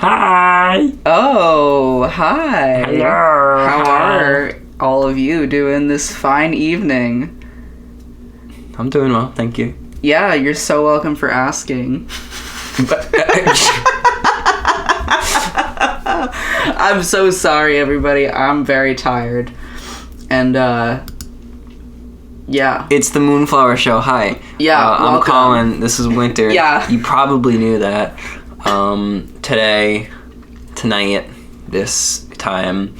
Hi. Oh, hi. Hello. How are all of you doing this fine evening? I'm doing well, thank you. Yeah, you're so welcome for asking. I'm so sorry, everybody. I'm very tired. And, yeah. It's the Moonflower Show. Hi. Yeah, I'm welcome. Colin. This is Winter. Yeah. You probably knew that. Tonight, this time,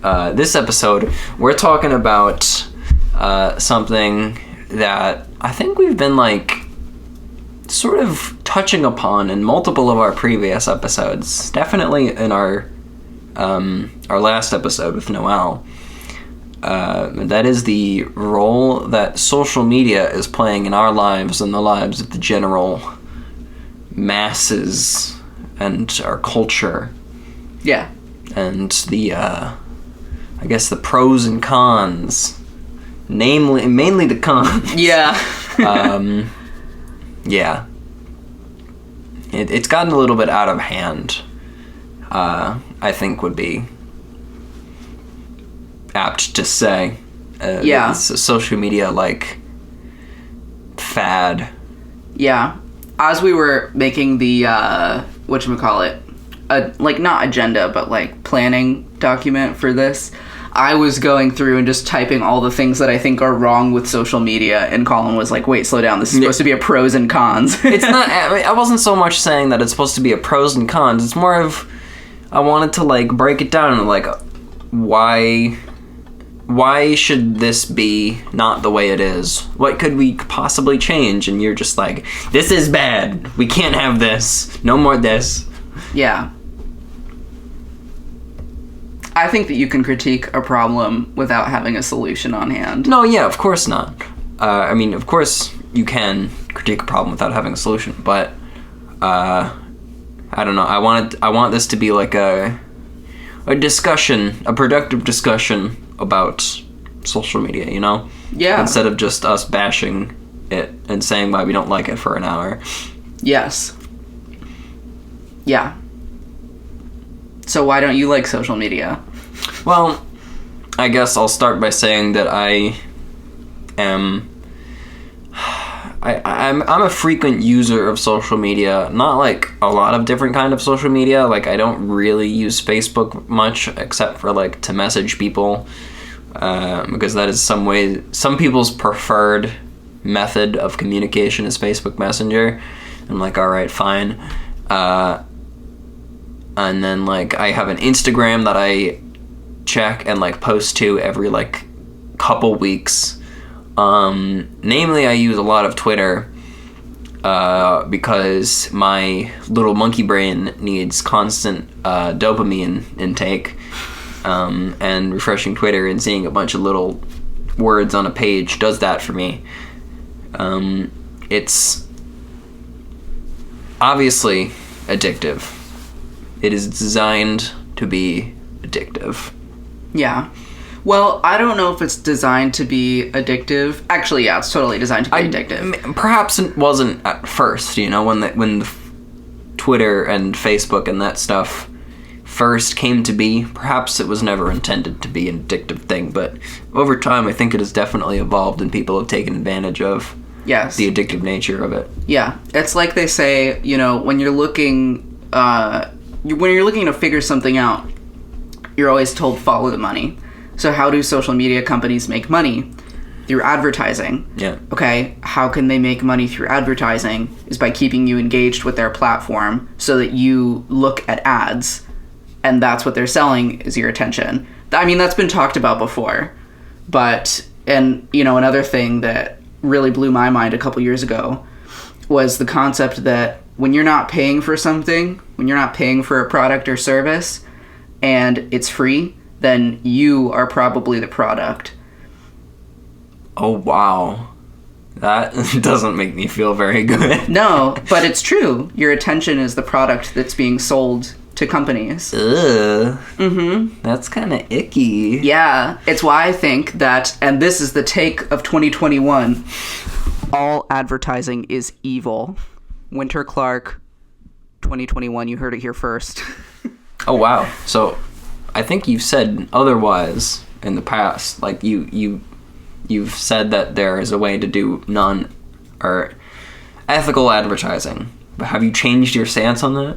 this episode, we're talking about something that I think we've been, sort of touching upon in multiple of our previous episodes. Definitely in our last episode with Noel. That is the role that social media is playing in our lives and the lives of the general masses and our culture. Yeah. And the, I guess the pros and cons. Mainly the cons. Yeah. Yeah. It's gotten a little bit out of hand, I think would be apt to say. Yeah. It's a social media, fad. Yeah. As we were making the, whatchamacallit, not agenda, but, planning document for this, I was going through and just typing all the things that I think are wrong with social media, and Colin was like, wait, slow down, this is supposed to be a pros and cons. It's not, I wasn't so much saying that it's supposed to be a pros and cons, it's more of, I wanted to, break it down and, why should this be not the way it is? What could we possibly change? And you're just like, this is bad, we can't have this, no more this. Yeah. I think that you can critique a problem without having a solution on hand. No, yeah, of course not. Of course you can critique a problem without having a solution, but I don't know. I want this to be like a discussion, a productive discussion about social media, you know? Yeah. Instead of just us bashing it and saying why we don't like it for an hour. Yes. Yeah. So why don't you like social media? Well, I guess I'll start by saying that I'm a frequent user of social media. Not a lot of different kind of social media. I don't really use Facebook much, except for to message people, because that is some people's preferred method of communication is Facebook Messenger. I'm all right, fine. And then I have an Instagram that I check and post to every couple weeks. Namely, I use a lot of Twitter because my little monkey brain needs constant dopamine intake, and refreshing Twitter and seeing a bunch of little words on a page does that for me. It's obviously addictive. It is designed to be addictive. Yeah. Well, I don't know if it's designed to be addictive. Actually, yeah, it's totally designed to be addictive. Perhaps it wasn't at first, when the Twitter and Facebook and that stuff first came to be. Perhaps it was never intended to be an addictive thing, but over time I think it has definitely evolved and people have taken advantage of the addictive nature of it. Yeah. It's like they say, when you're looking to figure something out, you're always told follow the money. So how do social media companies make money? Through advertising. Yeah. Okay, how can they make money through advertising? Is by keeping you engaged with their platform so that you look at ads, and that's what they're selling is your attention. That's been talked about before. But, another thing that really blew my mind a couple years ago was the concept that when you're not paying for something, when you're not paying for a product or service, and it's free, then you are probably the product. Oh, wow. That doesn't make me feel very good. No, but it's true. Your attention is the product that's being sold to companies. Ugh. Mm-hmm. That's kind of icky. Yeah, it's why I think that, and this is the take of 2021, all advertising is evil. Winter Clark, 2021, you heard it here first. Oh wow. So I think you've said otherwise in the past. Like you've said that there is a way to do non or ethical advertising. But have you changed your stance on that?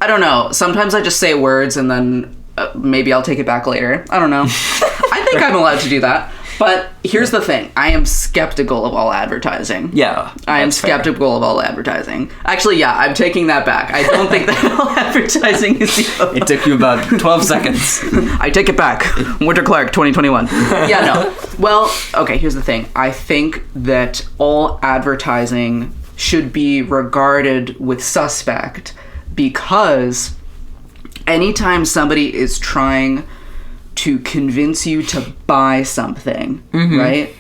I don't know. Sometimes I just say words and then maybe I'll take it back later. I don't know. I think I'm allowed to do that. But here's the thing. I am skeptical of all advertising. Yeah. I am skeptical of all advertising. Actually, yeah, I'm taking that back. I don't think that all advertising is evil. It took you about 12 seconds. I take it back. Winter Clark, 2021. Yeah, no. Well, okay, here's the thing. I think that all advertising should be regarded with suspect because anytime somebody is trying to convince you to buy something, right?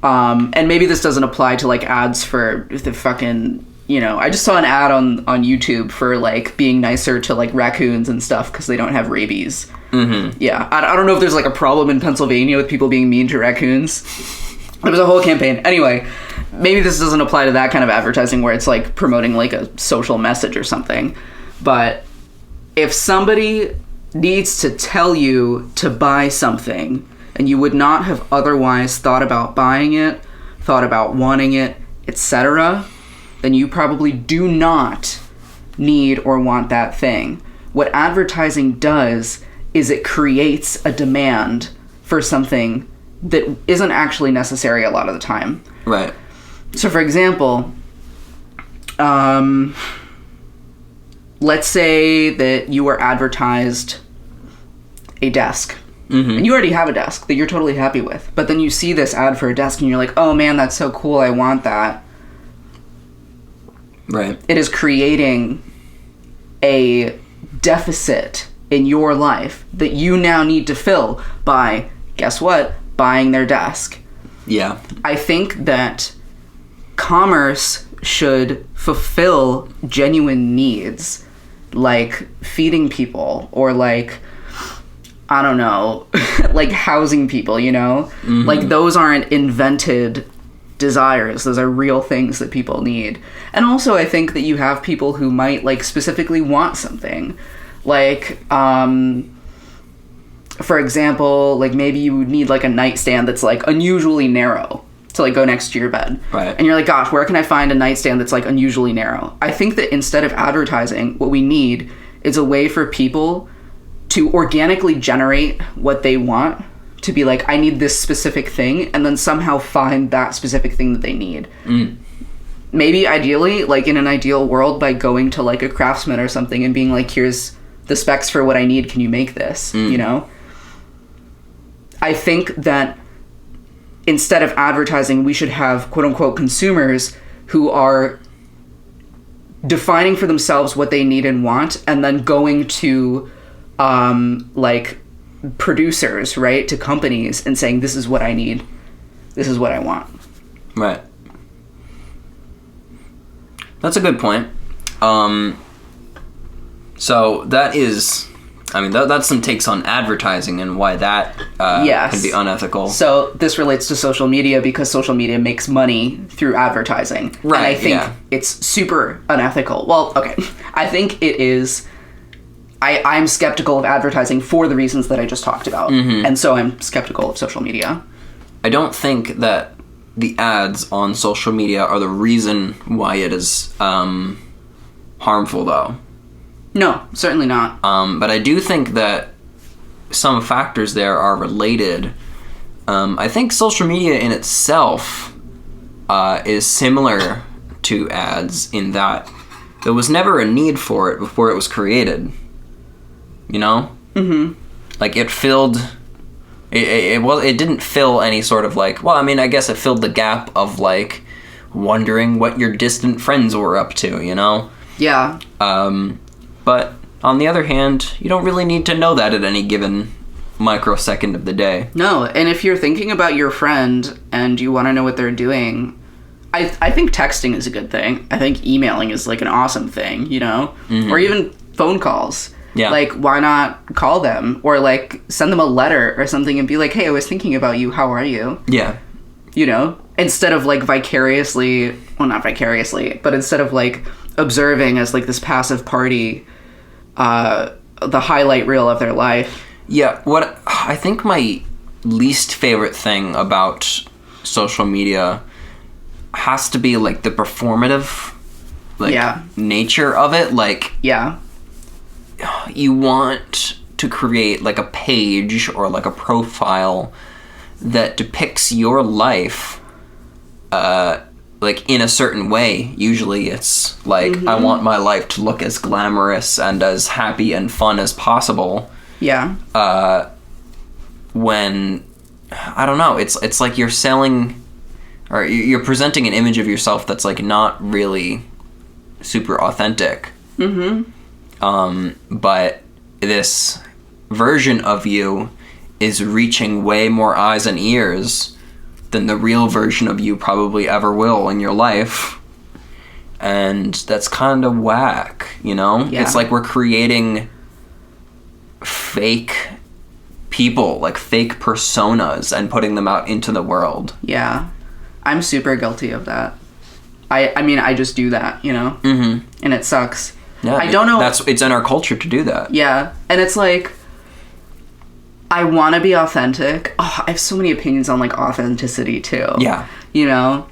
And maybe this doesn't apply to like ads for the fucking, you know, I just saw an ad on YouTube for like being nicer to like raccoons and stuff because they don't have rabies. Yeah, I don't know if there's like a problem in Pennsylvania with people being mean to raccoons. There was a whole campaign. Anyway, maybe this doesn't apply to that kind of advertising where it's like promoting like a social message or something. But if somebody needs to tell you to buy something and you would not have otherwise thought about buying it, thought about wanting it, etc., then you probably do not need or want that thing. What advertising does is it creates a demand for something that isn't actually necessary a lot of the time. Right. So for example, let's say that you are advertised a desk. And you already have a desk that you're totally happy with. But then you see this ad for a desk and you're like, oh man, that's so cool, I want that. Right. It is creating a deficit in your life that you now need to fill by, guess what? Buying their desk. Yeah. I think that commerce should fulfill genuine needs, like feeding people or like, I don't know, like housing people, you know? Like those aren't invented desires. Those are real things that people need. And also I think that you have people who might like specifically want something. Like, for example, like maybe you would need like a nightstand that's like unusually narrow to like go next to your bed. Right. And you're like, gosh, where can I find a nightstand that's like unusually narrow? I think that instead of advertising, what we need is a way for people to organically generate what they want, to be like, I need this specific thing, and then somehow find that specific thing that they need. Maybe ideally, like in an ideal world, by going to like a craftsman or something and being like, here's the specs for what I need, can you make this? You know? I think that instead of advertising, we should have quote unquote consumers who are defining for themselves what they need and want, and then going to like producers, right, to companies and saying, this is what I need, this is what I want. Right. That's a good point. So that is, I mean, that's some takes on advertising and why that can be unethical. So this relates to social media because social media makes money through advertising. Right, and I think it's super unethical. Well, okay. I think it is. I'm skeptical of advertising for the reasons that I just talked about. And so I'm skeptical of social media. I don't think that the ads on social media are the reason why it is harmful, though. No, certainly not. But I do think that some factors there are related. I think social media in itself is similar to ads in that there was never a need for it before it was created. You know? Like, it filled... It didn't fill any sort of, like... Well, I mean, I guess it filled the gap of, like, wondering what your distant friends were up to, you know? Yeah. But, on the other hand, you don't really need to know that at any given microsecond of the day. No, and if you're thinking about your friend and you want to know what they're doing... I think texting is a good thing. I think emailing is, like, an awesome thing, you know? Or even phone calls. Yeah. Like, why not call them? Or, like, send them a letter or something and be like, hey, I was thinking about you. How are you? Yeah. You know? Instead of, like, vicariously... Well, not vicariously, but instead of, like, observing as, like, this passive party, the highlight reel of their life. Yeah, what I think my least favorite thing about social media has to be like the performative nature of it. Like, Yeah. you want to create like a page or like a profile that depicts your life like in a certain way. Usually it's like, I want my life to look as glamorous and as happy and fun as possible. Yeah. When, I don't know, it's like you're selling, or you're presenting an image of yourself that's like not really super authentic. But this version of you is reaching way more eyes and ears than the real version of you probably ever will in your life. And that's kind of whack, you know? Yeah. It's like we're creating fake people, like fake personas, and putting them out into the world. Yeah. I'm super guilty of that. I mean, I just do that, you know? And it sucks. Yeah, I don't know. It's in our culture to do that. Yeah. And it's like, I want to be authentic. Oh, I have so many opinions on like authenticity too. Yeah. You know?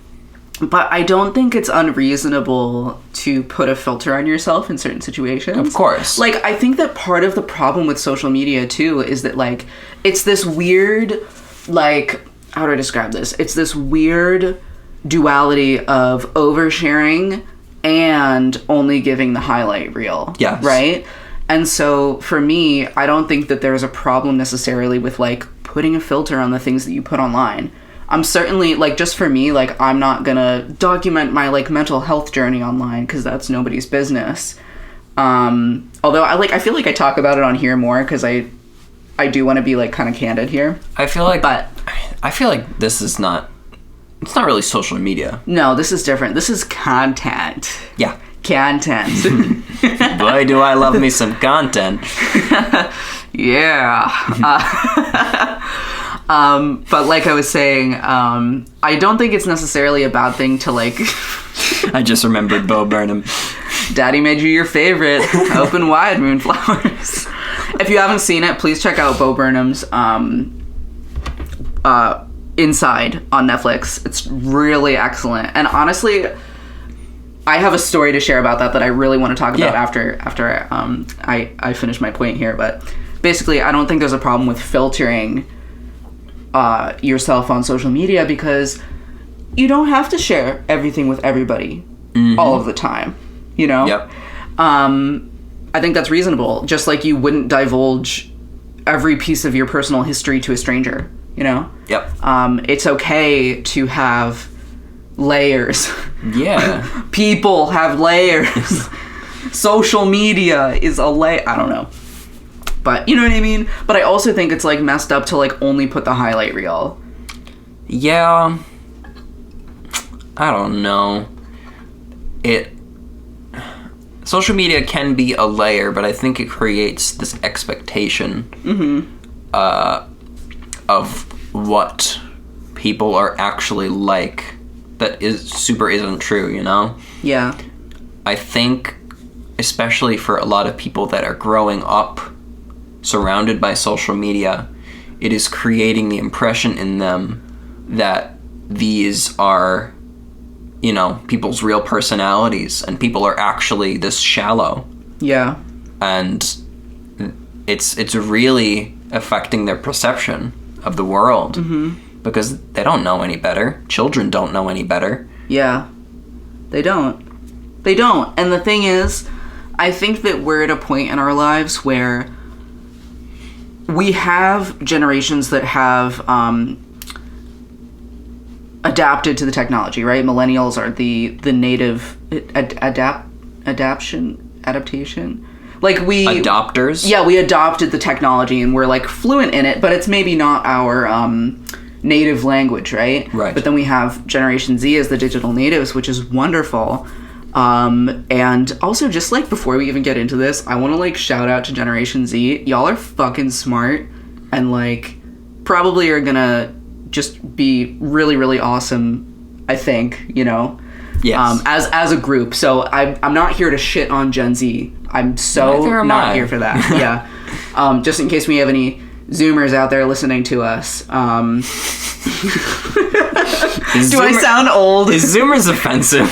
But I don't think it's unreasonable to put a filter on yourself in certain situations. Of course. Like, I think that part of the problem with social media too is that like, it's this weird, like, how do I describe this? It's this weird duality of oversharing and only giving the highlight reel. Yes. Right? And so for me, I don't think that there's a problem necessarily with like putting a filter on the things that you put online. I'm certainly, like, just for me, like, I'm not gonna document my like mental health journey online because that's nobody's business. Although I feel like I talk about it on here more because I do want to be like kind of candid here. I feel like this is not, it's not really social media. No, this is different. This is content. Yeah. Content. Boy, do I love me some content. Yeah. But like I was saying, I don't think it's necessarily a bad thing to like... I just remembered Bo Burnham. Daddy made you your favorite. Open wide, Moonflowers. If you haven't seen it, please check out Bo Burnham's Inside on Netflix. It's really excellent. And honestly, I have a story to share about that I really want to talk about after I finish my point here. But basically, I don't think there's a problem with filtering yourself on social media because you don't have to share everything with everybody all of the time, you know? Yep. I think that's reasonable. Just like you wouldn't divulge every piece of your personal history to a stranger, you know? Yep. It's okay to have layers. Yeah. People have layers. Social media is a layer. I don't know. But you know what I mean? But I also think it's like messed up to like only put the highlight reel. Yeah. I don't know. Social media can be a layer, but I think it creates this expectation of what people are actually like that isn't true, you know? Yeah. I think, especially for a lot of people that are growing up surrounded by social media, it is creating the impression in them that these are, you know, people's real personalities and people are actually this shallow. Yeah. And it's really affecting their perception of the world because they don't know any better. Children don't know any better. Yeah. They don't. And the thing is, I think that we're at a point in our lives where we have generations that have adapted to the technology, right? Millennials are the native adaptation. Like we Adopters? Yeah, we adopted the technology and we're like fluent in it, but it's maybe not our native language, right? Right. But then we have Generation Z as the digital natives, which is wonderful. And also, just like before we even get into this, I want to like shout out to Generation Z. Y'all are fucking smart and like probably are gonna just be really, really awesome, I think, you know? Yes. As a group. So I'm not here to shit on Gen Z. I'm so Neither am not I. here for that. Yeah. Just in case we have any Zoomers out there listening to us. Do I sound old? Is Zoomers offensive?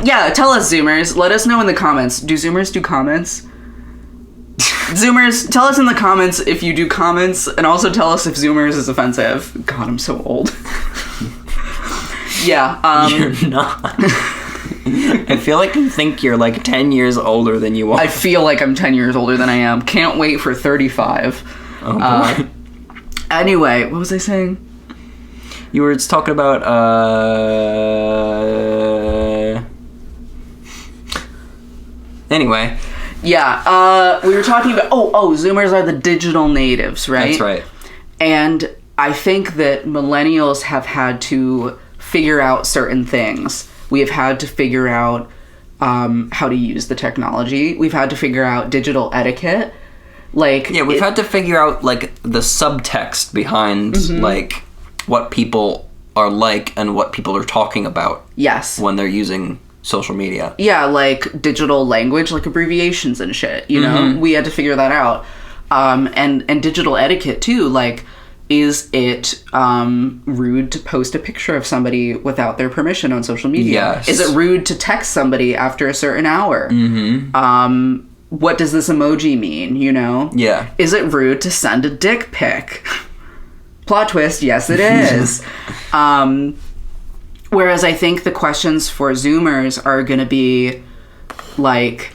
Yeah, tell us, Zoomers. Let us know in the comments. Do Zoomers do comments? Zoomers, tell us in the comments if you do comments, and also tell us if Zoomers is offensive. God, I'm so old. Yeah. You're not. I feel like you think you're like 10 years older than you are. I feel like I'm 10 years older than I am. Can't wait for 35. Oh, boy. Anyway, what was I saying? You were talking about, Anyway. Yeah, we were talking about... Oh, Zoomers are the digital natives, right? That's right. And I think that millennials have had to figure out certain things. We have had to figure out how to use the technology. We've had to figure out digital etiquette. Yeah, we've had to figure out, like, the subtext behind, like, what people are like and what people are talking about. Yes. When they're using social media. Yeah, like, digital language, like abbreviations and shit, you know? We had to figure that out. And digital etiquette, too. Like, is it rude to post a picture of somebody without their permission on social media? Yes. Is it rude to text somebody after a certain hour? What does this emoji mean, you know? Yeah. Is it rude to send a dick pic? Plot twist, yes it is. Whereas I think the questions for Zoomers are going to be, like,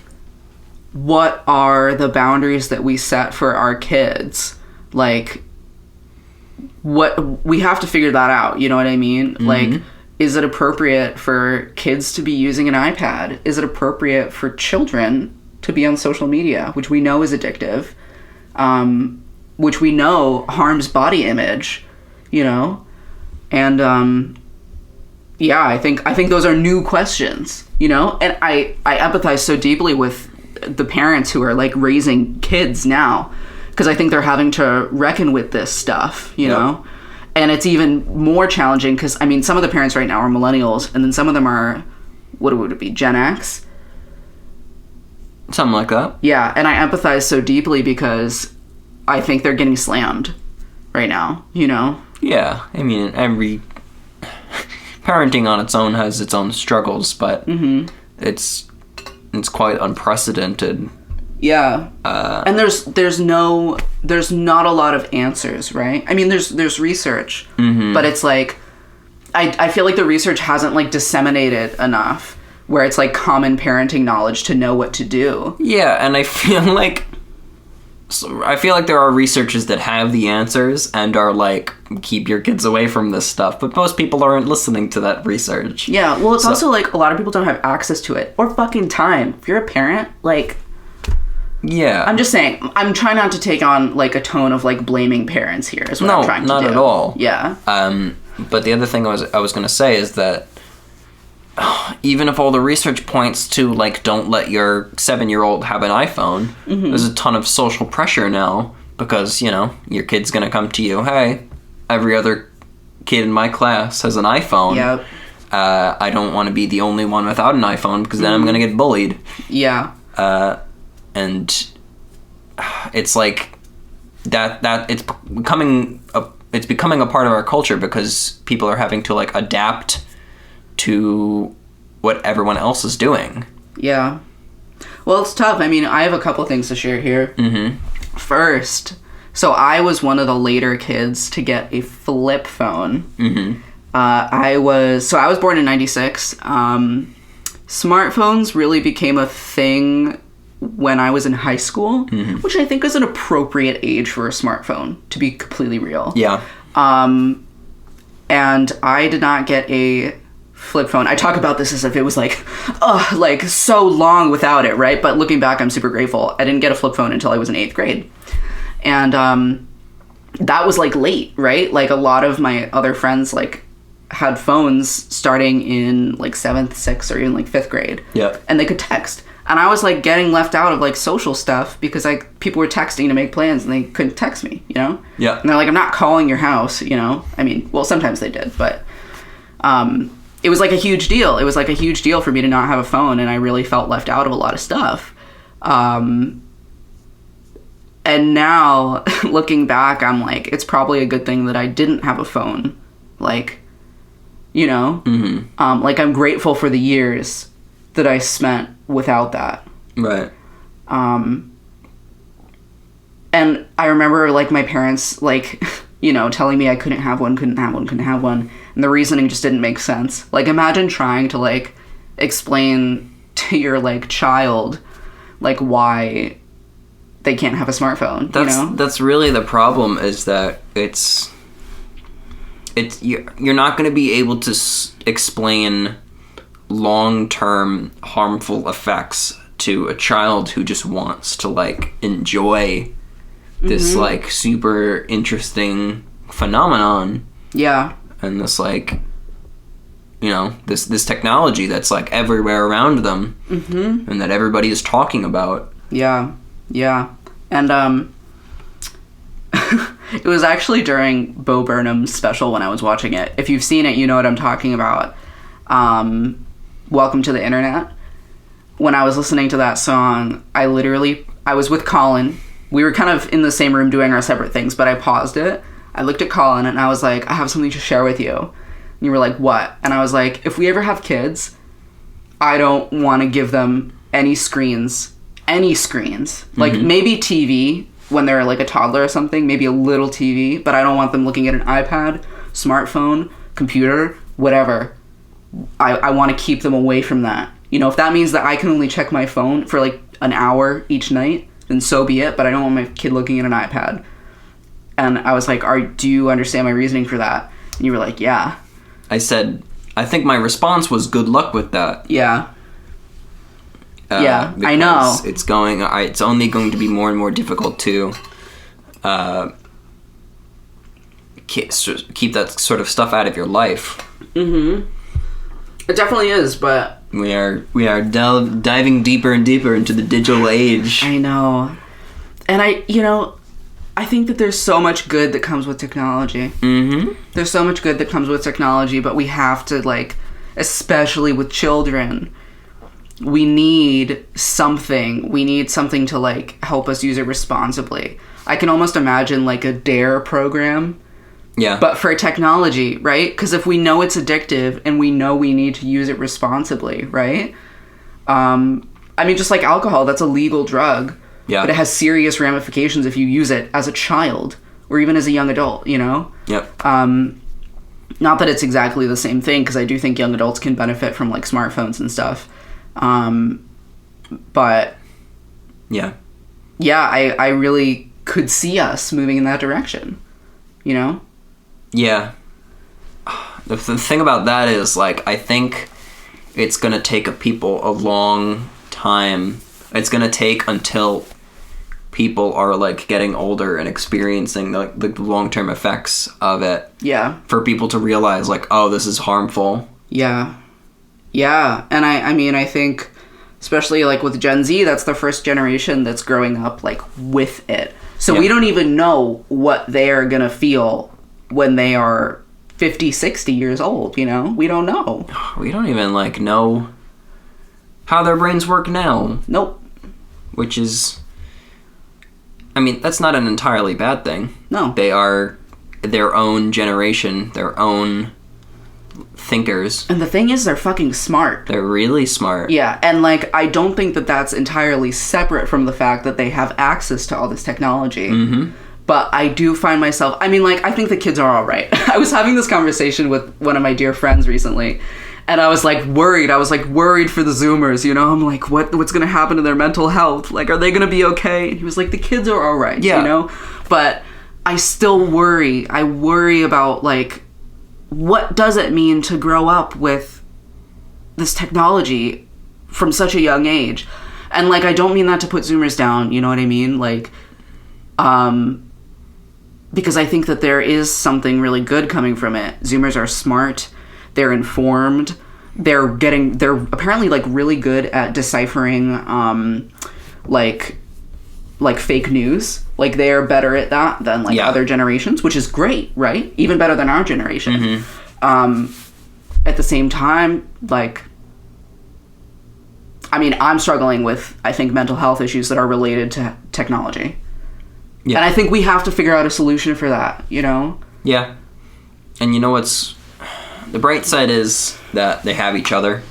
what are the boundaries that we set for our kids? Like, what we have to figure that out, you know what I mean? Like, is it appropriate for kids to be using an iPad? Is it appropriate for children to be on social media, which we know is addictive, which we know harms body image, you know? And yeah, I think those are new questions, you know? And I empathize so deeply with the parents who are, like, raising kids now, because I think they're having to reckon with this stuff, you know? And it's even more challenging because, I mean, some of the parents right now are millennials, and then some of them are, what would it be, Gen X? Something like that. Yeah, and I empathize so deeply because I think they're getting slammed right now, you know? Yeah, I mean, every... parenting on its own has its own struggles, but it's quite unprecedented. Yeah. And there's not a lot of answers, right? I mean, there's research, but it's like, I feel like the research hasn't, like, disseminated enough where it's, like, common parenting knowledge to know what to do. Yeah, and I feel like there are researchers that have the answers and are like, keep your kids away from this stuff, but most people aren't listening to that research. Yeah, well, it's also, like, a lot of people don't have access to it or fucking time. If you're a parent, like... Yeah. I'm just saying, I'm trying not to take on, like, a tone of, like, blaming parents here is what I'm trying to do. No, not at all. Yeah. But the other thing I was going to say is that even if all the research points to, like, don't let your 7-year-old have an iPhone, there's a ton of social pressure now because, you know, your kid's going to come to you, hey, every other kid in my class has an iPhone. Yep. I don't want to be the only one without an iPhone because then I'm going to get bullied. Yeah. And it's like that it's becoming a part of our culture because people are having to, like, adapt to what everyone else is doing. Yeah. Well, it's tough. I mean, I have a couple things to share here. First, so I was one of the later kids to get a flip phone. I was born in 96. Smartphones really became a thing when I was in high school, which I think is an appropriate age for a smartphone, to be completely real. Yeah. And I did not get a flip phone. I talk about this as if it was like so long without it, right? But looking back, I'm super grateful. I didn't get a flip phone until I was in 8th grade. And that was, like, late, right? Like, a lot of my other friends, like, had phones starting in, like, 7th, 6th, or even, like, 5th grade. Yeah. And they could text. And I was, like, getting left out of, like, social stuff because, like, people were texting to make plans and they couldn't text me, you know? Yeah. And they're like, I'm not calling your house, you know? I mean, well, sometimes they did, but it was like a huge deal. It was like a huge deal for me to not have a phone, and I really felt left out of a lot of stuff. And now, looking back, I'm like, it's probably a good thing that I didn't have a phone. Like, you know? Mm-hmm. Like, I'm grateful for the years that I spent without that. Right. And I remember, like, my parents, like, you know, telling me I couldn't have one. And the reasoning just didn't make sense. Like, imagine trying to, like, explain to your, like, child, like, why they can't have a smartphone, you know? That's really the problem, is that you're not going to be able to explain long-term harmful effects to a child who just wants to, like, enjoy this, like, super interesting phenomenon. Yeah. And this, like, you know, this technology that's, like, everywhere around them. Mm-hmm. And that everybody is talking about. Yeah. And, it was actually during Bo Burnham's special when I was watching it. If you've seen it, you know what I'm talking about. Welcome to the Internet. When I was listening to that song, I was with Colin. We were kind of in the same room doing our separate things, but I paused it. I looked at Colin and I was like, I have something to share with you. And you were like, what? And I was like, if we ever have kids, I don't want to give them any screens. Like, maybe TV when they're, like, a toddler or something, maybe a little TV, but I don't want them looking at an iPad, smartphone, computer, whatever. I want to keep them away from that. You know, if that means that I can only check my phone for, like, an hour each night, then so be it, but I don't want my kid looking at an iPad. And I was like, do you understand my reasoning for that? And you were like, yeah. I said, I think my response was, good luck with that. Yeah. Yeah, I know. It's only going to be more and more difficult to keep that sort of stuff out of your life. Mm-hmm. It definitely is, but we are diving deeper and deeper into the digital age. I know. And I think that there's so much good that comes with technology. Mm-hmm. There's so much good that comes with technology, but we have to, like, especially with children, we need something to, like, help us use it responsibly. I can almost imagine, like, a DARE program. Yeah. But for technology, right? Because if we know it's addictive and we know we need to use it responsibly, right? I mean, just like alcohol, that's a legal drug. Yeah. But it has serious ramifications if you use it as a child or even as a young adult, you know? Yep. Not that it's exactly the same thing, because I do think young adults can benefit from, like, smartphones and stuff. But yeah, I really could see us moving in that direction, you know? Yeah. The thing about that is, like, I think it's gonna take people a long time. It's gonna take until people are, like, getting older and experiencing the long-term effects of it. Yeah. For people to realize, like, oh, this is harmful. Yeah. Yeah, and I mean, I think, especially, like, with Gen Z, that's the first generation that's growing up, like, with it. So we don't even know what they're gonna feel when they are 50, 60 years old, you know? We don't know. We don't even, like, know how their brains work now. Nope. Which is, I mean, that's not an entirely bad thing. No. They are their own generation, their own thinkers. And the thing is, they're fucking smart. They're really smart. Yeah, and, like, I don't think that that's entirely separate from the fact that they have access to all this technology. Mm-hmm. But I do find myself, I mean, like, I think the kids are all right. I was having this conversation with one of my dear friends recently, and I was, like, worried. I was, like, worried for the Zoomers, you know? I'm like, what's going to happen to their mental health? Like, are they going to be okay? And he was like, the kids are all right, yeah. You know? But I still worry. I worry about, like, what does it mean to grow up with this technology from such a young age? And, like, I don't mean that to put Zoomers down, you know what I mean? Like, because I think that there is something really good coming from it. Zoomers are smart. They're informed. They're apparently, like, really good at deciphering, like fake news. Like, they're better at that than, like, other generations, which is great, right? Even better than our generation. Mm-hmm. at the same time, like, I mean, I'm struggling with, I think, mental health issues that are related to technology. Yeah. And I think we have to figure out a solution for that, you know? Yeah. And you know what's... The bright side is that they have each other.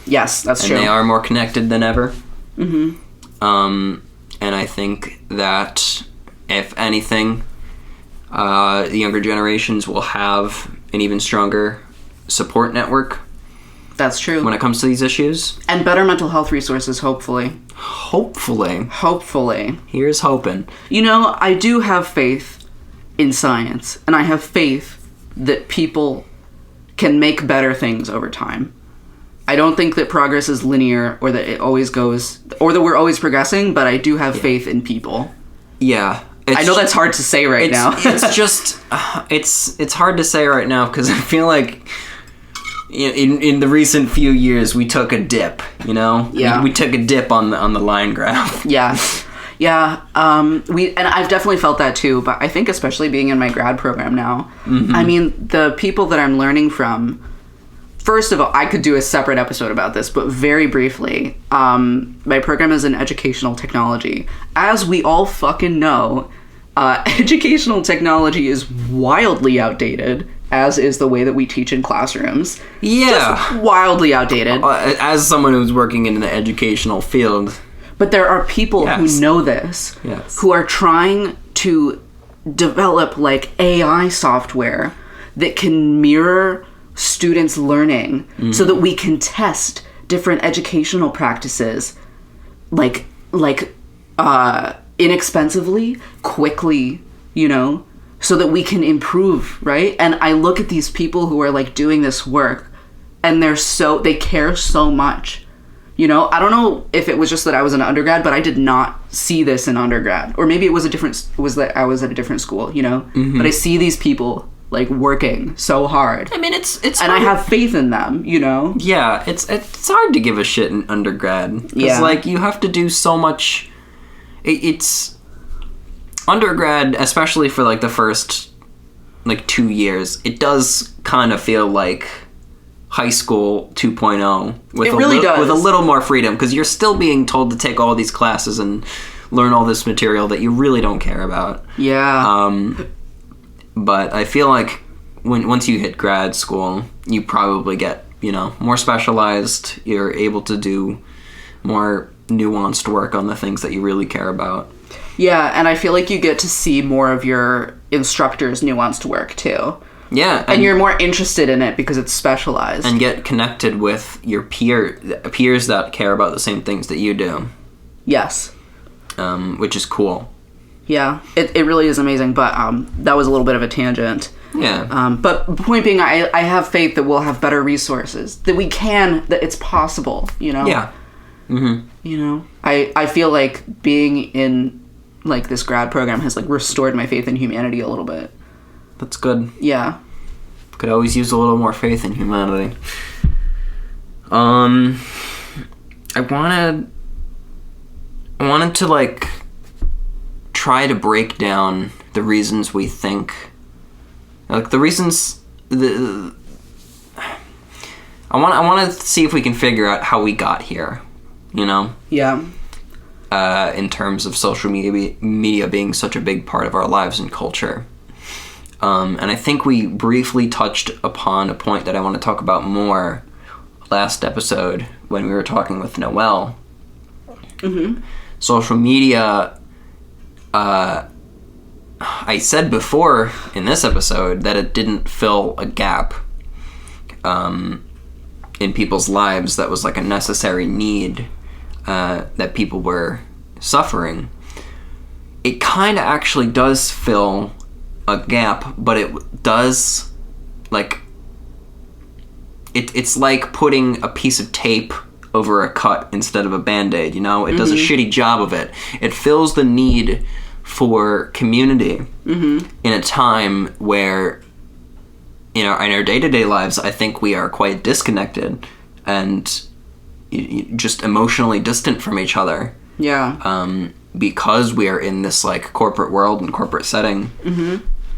Yes, that's and true. And they are more connected than ever. Mm-hmm. And I think that, if anything, the younger generations will have an even stronger support network. That's true. When it comes to these issues. And better mental health resources, hopefully. Hopefully. Here's hoping. You know, I do have faith in science, and I have faith that people can make better things over time. I don't think that progress is linear, or that it always goes, or that we're always progressing, but I do have faith in people. Yeah. I know that's hard to say right now. It's just, it's hard to say right now, because I feel like in the recent few years we took a dip, you know? Yeah. We took a dip on the line graph. Yeah. Yeah. And I've definitely felt that too, but I think especially being in my grad program now, I mean, the people that I'm learning from, first of all, I could do a separate episode about this, but very briefly, my program is in educational technology. As we all fucking know, educational technology is wildly outdated, as is the way that we teach in classrooms. Yeah. Just wildly outdated. As someone who's working in the educational field. But there are people who know this, who are trying to develop, like, AI software that can mirror students' learning so that we can test different educational practices, like inexpensively, quickly, you know, so that we can improve, right? And I look at these people who are, like, doing this work, and they care so much. You know, I don't know if it was just that I was an undergrad, but I did not see this in undergrad. Or maybe it was that I was at a different school, you know? But I see these people, like, working so hard. I mean, it's and hard. I have faith in them, you know? Yeah, it's hard to give a shit in undergrad. Because, like, you have to do so much... It's... Undergrad, especially for, like, the first, like, 2 years, it does kind of feel like high school 2.0 with with a little more freedom, because you're still being told to take all these classes and learn all this material that you really don't care about. Yeah. But I feel like once you hit grad school, you probably get, you know, more specialized. You're able to do more nuanced work on the things that you really care about. Yeah, and I feel like you get to see more of your instructor's nuanced work too. Yeah. And you're more interested in it because it's specialized. And get connected with your peers that care about the same things that you do. Yes. Which is cool. Yeah, it really is amazing, but that was a little bit of a tangent. Yeah. But the point being, I have faith that we'll have better resources, that it's possible, you know? Yeah. Mm-hmm. You know? I feel like being in, like, this grad program has, like, restored my faith in humanity a little bit. That's good. Yeah. Could always use a little more faith in humanity. I wanted to, like, try to break down the reasons we think, like, the reasons I want to see if we can figure out how we got here, you know? Yeah. In terms of social media being such a big part of our lives and culture. And I think we briefly touched upon a point that I want to talk about more last episode when we were talking with Noelle. Mm-hmm. Social media, I said before in this episode that it didn't fill a gap in people's lives that was, like, a necessary need that people were suffering. It kind of actually does fill a gap, but it does, like, it's like putting a piece of tape over a cut instead of a Band-Aid, you know? It does a shitty job of it. It fills the need for community in a time where, you know, in our day-to-day lives, I think we are quite disconnected and just emotionally distant from each other. Yeah. Because we are in this, like, corporate world and corporate setting.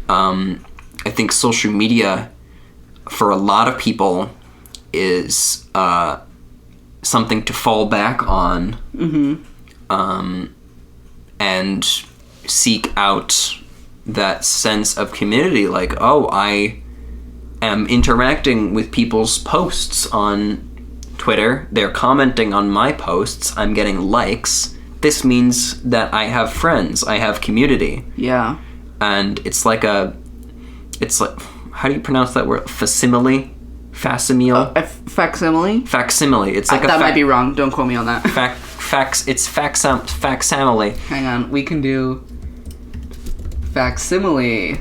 I think social media, for a lot of people, is something to fall back on, and seek out that sense of community. Like, oh, I am interacting with people's posts on Twitter. They're commenting on my posts. I'm getting likes. This means that I have friends. I have community. Yeah. And it's like, how do you pronounce that word? Facsimile? Facsimile? Facsimile? Facsimile. It's like that might be wrong. Don't quote me on that. It's facsimile. Hang on. We can do facsimile.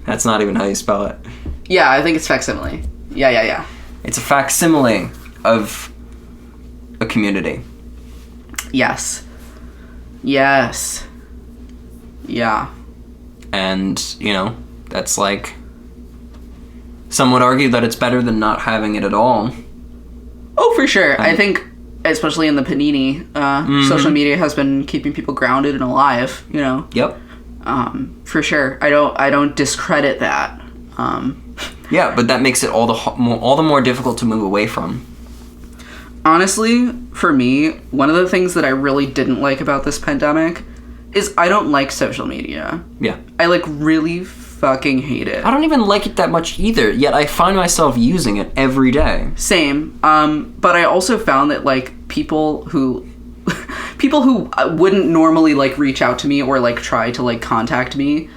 That's not even how you spell it. Yeah, I think it's facsimile. Yeah. It's a facsimile of a community. Yes. Yeah. And, that's like... Some would argue that it's better than not having it at all. Oh, for sure. I think, especially in the Panini, social media has been keeping people grounded and alive, Yep. For sure. I don't discredit that. Yeah, but that makes it all the more difficult to move away from. Honestly, for me, one of the things that I really didn't like about this pandemic is I don't like social media. Yeah. I really fucking hate it. I don't even like it that much either, yet I find myself using it every day. Same. But I also found that people who wouldn't normally reach out to me or try to contact me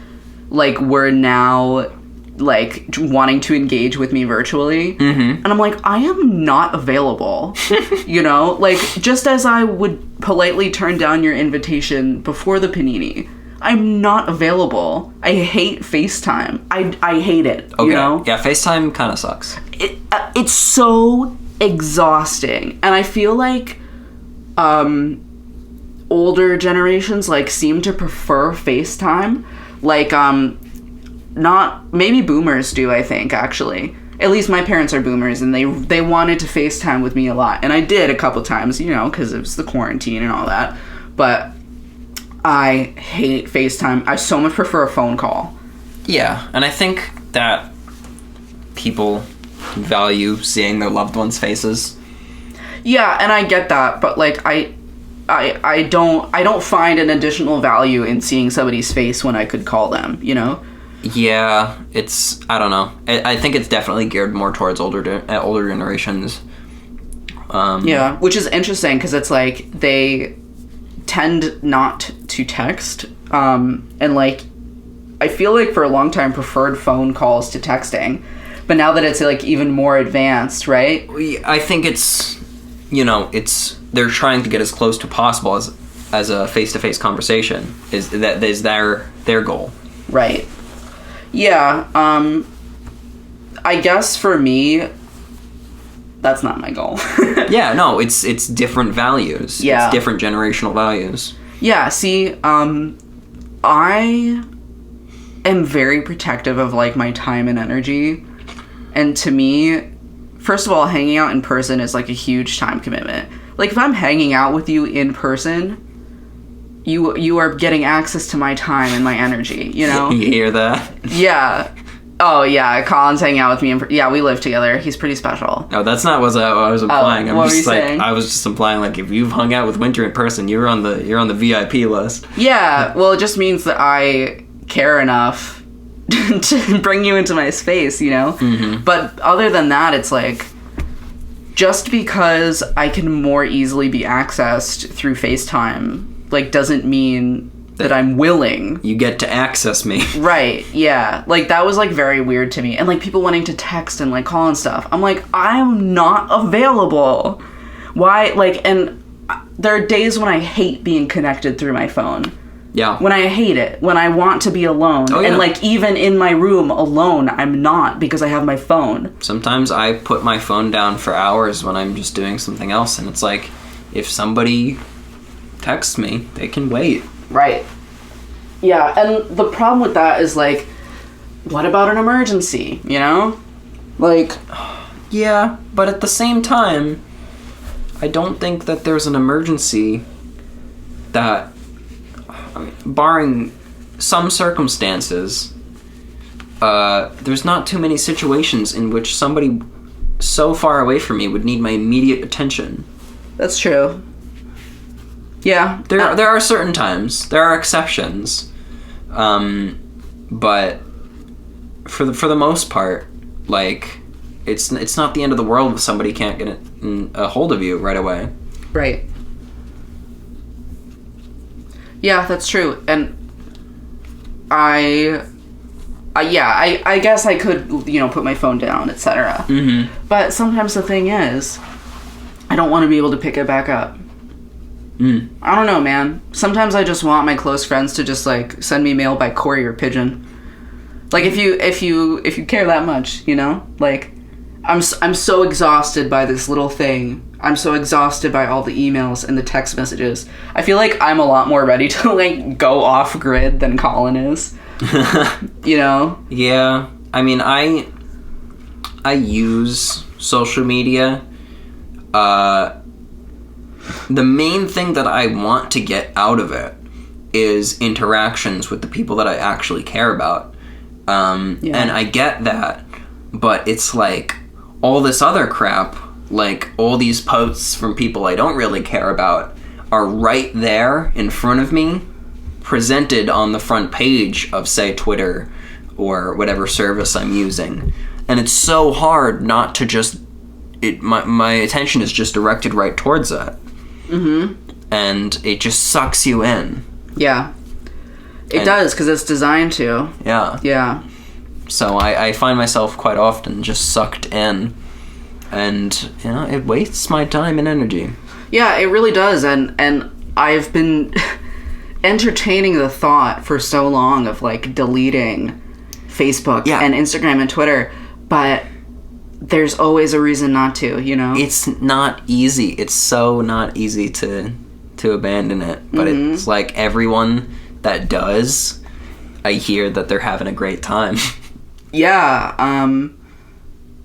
were now wanting to engage with me virtually. And I'm I am not available. Just as I would politely turn down your invitation before the Panini, I'm not available. I hate FaceTime. I hate it. Okay. Yeah, FaceTime kind of sucks. It's so exhausting. And I feel older generations seem to prefer FaceTime. Not maybe boomers do, I think, actually. At least my parents are boomers, and they wanted to FaceTime with me a lot, and I did a couple times, because it was the quarantine and all that. But I hate FaceTime. I so much prefer a phone call. Yeah, and I think that people value seeing their loved ones' faces. Yeah, and I get that, but I don't find an additional value in seeing somebody's face when I could call them, Yeah, I don't know. I think it's definitely geared more towards older generations. Yeah, which is interesting because it's they tend not to text. And I feel for a long time preferred phone calls to texting. But now that it's even more advanced, right? I think it's, they're trying to get as close to possible as a face-to-face conversation. Is their goal. Right. Yeah, I guess for me, that's not my goal. Yeah, no, it's different values. Yeah. It's different generational values. Yeah, see, I am very protective of my time and energy. And to me, first of all, hanging out in person is a huge time commitment. If I'm hanging out with you in person, you are getting access to my time and my energy, You hear that? Yeah. Oh, yeah, Colin's hanging out with me. Yeah, we live together. He's pretty special. No, that's not what I was implying. What were you saying? I was just implying if you've hung out with Winter in person, you're on the VIP list. Yeah, well, it just means that I care enough to bring you into my space, Mm-hmm. But other than that, it's just because I can more easily be accessed through FaceTime doesn't mean that I'm willing. You get to access me. Right, yeah. That was very weird to me. And people wanting to text and call and stuff. I'm I'm not available. Why? And there are days when I hate being connected through my phone. Yeah. When I hate it. When I want to be alone. Oh, yeah. And even in my room alone, I'm not because I have my phone. Sometimes I put my phone down for hours when I'm just doing something else. And it's if somebody texts me, they can wait. Right. Yeah, and the problem with that is what about an emergency, Yeah, but at the same time, I don't think that there's an emergency that, barring some circumstances, there's not too many situations in which somebody so far away from me would need my immediate attention. That's true. Yeah. There are certain times. There are exceptions. But for the most part, like, it's not the end of the world if somebody can't get a hold of you right away. Right. Yeah, that's true. And I guess I could, put my phone down, etc. Mm-hmm. But sometimes the thing is, I don't want to be able to pick it back up. I don't know, man. Sometimes I just want my close friends to just, like, send me mail by courier pigeon. Like, if you care that much, like, I'm so exhausted by this little thing. I'm so exhausted by all the emails and the text messages. I feel like I'm a lot more ready to, like, go off grid than Colin is. Yeah. I mean, I use social media. The main thing that I want to get out of it is interactions with the people that I actually care about. And I get that, but it's like all this other crap, like all these posts from people I don't really care about, are right there in front of me, presented on the front page of, say, Twitter or whatever service I'm using. And it's so hard not to just... my attention is just directed right towards that. Mm-hmm. And it just sucks you in. Yeah. It does, because it's designed to. Yeah. Yeah. So I find myself quite often just sucked in. And, it wastes my time and energy. Yeah, it really does. And I've been entertaining the thought for so long of, like, deleting Facebook and Instagram and Twitter. But there's always a reason not to, It's not easy. It's so not easy to abandon it. But it's like everyone that does, I hear that they're having a great time. Yeah,